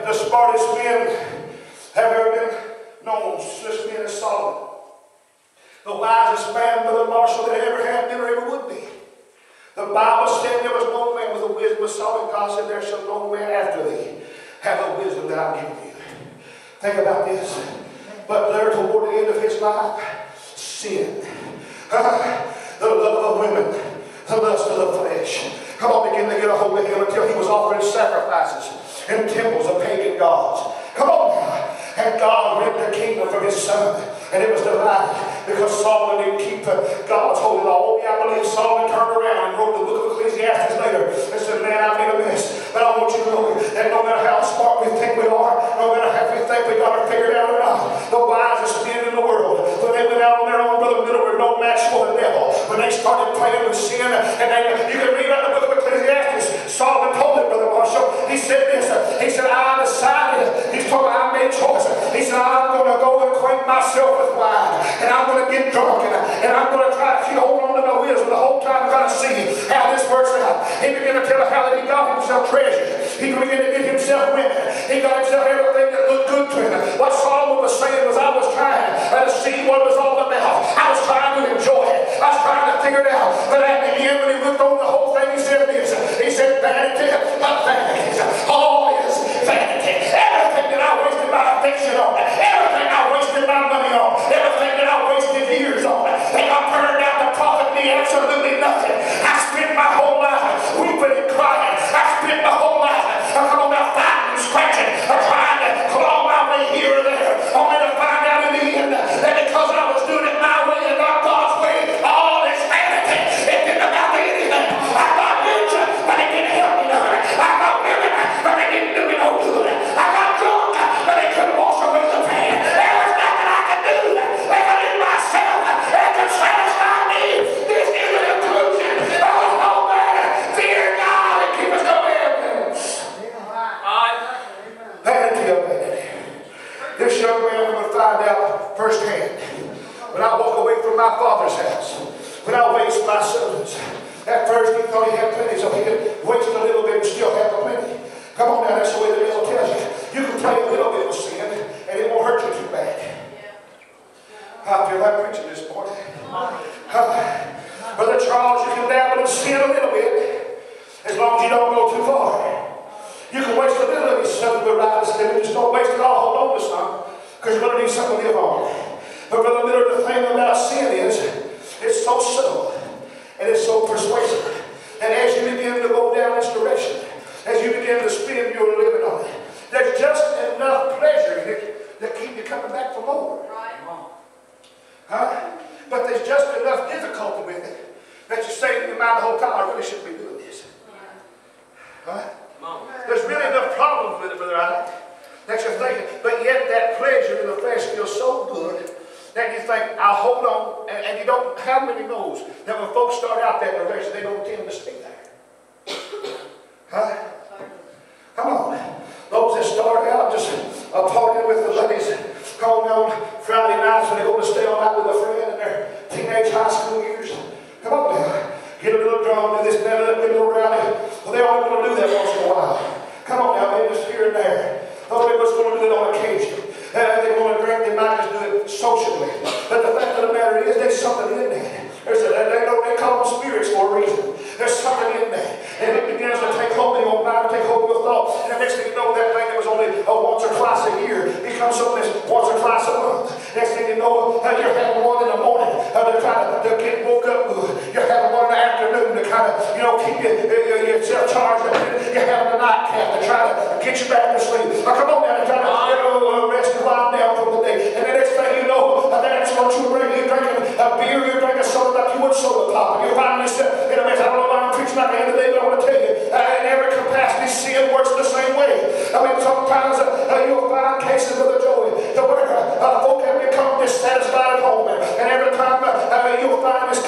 the smartest men have ever been known, such men as Solomon. The wisest man, Brother Marshall, that ever had been or ever would be. The Bible said there was no man with the wisdom of Solomon. God said there shall no man after thee have the wisdom that I've given you. Think about this. But there toward the end of his life, sin. The love of women, the lust of the flesh. Come on, begin to get a hold of him until he was offering sacrifices in temples of pagan gods. Come on now. And God rent the kingdom from his son. And it was divided because Solomon didn't keep God's holy law. Oh, yeah, I believe Solomon turned around and wrote the book of Ecclesiastes later and said, man, I made a mess. But I want you to know that no matter how smart we think we are, no matter how we think we got it figured out or not, the wisest men in the world, when they went out on their own, Brother Miller, were no match for the devil. When they started playing with sin, and you can read out the book of Ecclesiastes, Solomon told it, Brother Marshall. He said this. He said, I decided. He's talking, I made choice. He said, I'm going to go and acquaint myself with wine, and I'm going to get drunk, and I'm going to try to hold on to my wisdom the whole time. I'm going to see how this works out. He began to tell us how that he got himself treasures. He began to get himself women. He got himself everything that looked good to him. What Solomon was saying was, I was trying to see what it was all about. I was trying to enjoy it. I was trying to figure it out. But at the end, when he looked over the whole thing, he said this. He said, vanity, not vanities. All is vanity. Everything that I wasted my affection on, everything I wasted my money on, everything that I wasted years on, and I turned out to profit me absolutely nothing. I spent my whole life weeping and crying. I spent my whole life coming about fighting and scratching, trying to claw my way here or there, only to find out in the end that because I was doing it my way and not God's way, all this vanity, it didn't amount to anything. I got rich, but it didn't help me none. I got women, but they didn't do me no good. I got drunk, but they couldn't wash away the pain. There was nothing I could do in myself that could satisfy me. This is an inclusion. Oh, no matter. Fear God and keep us no evidence. Vanity of vanity. This young man would find out firsthand. When I walk away from my father's house, when I waste my substance, at first he thought he had plenty, so he could waste a little bit and still have plenty. Come on now, that's the way the devil tells you. You can play a little bit with sin, and it won't hurt you too bad. I feel like preaching this morning. Brother Charles, you can dabble in sin a little bit, as long as you don't go too far. You can waste a little of your substance with righteous living, just don't waste it all. Hold on to some, because you're going to need something to live on. But Brother Miller, the thing about sin is, it's so subtle, and it's so persuasive, that as you begin to go down this direction, as you begin to spend your living on it, there's just enough pleasure in it that keep you coming back for more. Right. But there's just enough difficulty with it that you say in your mind the whole time, I really shouldn't be doing this. There's really enough problems with it, Brother Isaac, that you're thinking, but yet that pleasure in the flesh feels so good that you think, I'll hold on, and you don't, how many knows that when folks start out that direction, they don't tend to stay there? Come on. Those that start out just partying with the ladies, calling on Friday nights when they go to stay all night with a friend in their teenage high school years. Come on now. Get a little drunk, do this, that, a little rowdy. Well, they only want to do that once in a while. Come on now, maybe just here and there. Those of us going to do it on occasion. They want to drink, they might just do it socially. But the fact of the matter is, there's something in there. They call them spirits for a reason. There's something in there. And it begins to take hold of your mind, take hold of your thought. And the next thing you know, that thing that was only once or twice a year becomes something that's once or twice a month. Next thing you know, you're having one in the morning to try to get woke up good. You're having one in the afternoon to kind of, keep yourself charged up. You're having a nightcap to try to get you back to sleep. Now, come on now, to try to rest and wind down from the day. And the next thing you know, that's what you're drinking. You're drinking a beer, you're drinking soda like you would soda pop. You're finding yourself in a mess. I don't know why I'm preaching at the end of the day, but I want to tell you, in every capacity, sin works the same way. I mean, sometimes you'll find cases of the joy to where folk have become dissatisfied at home. And every time you'll find this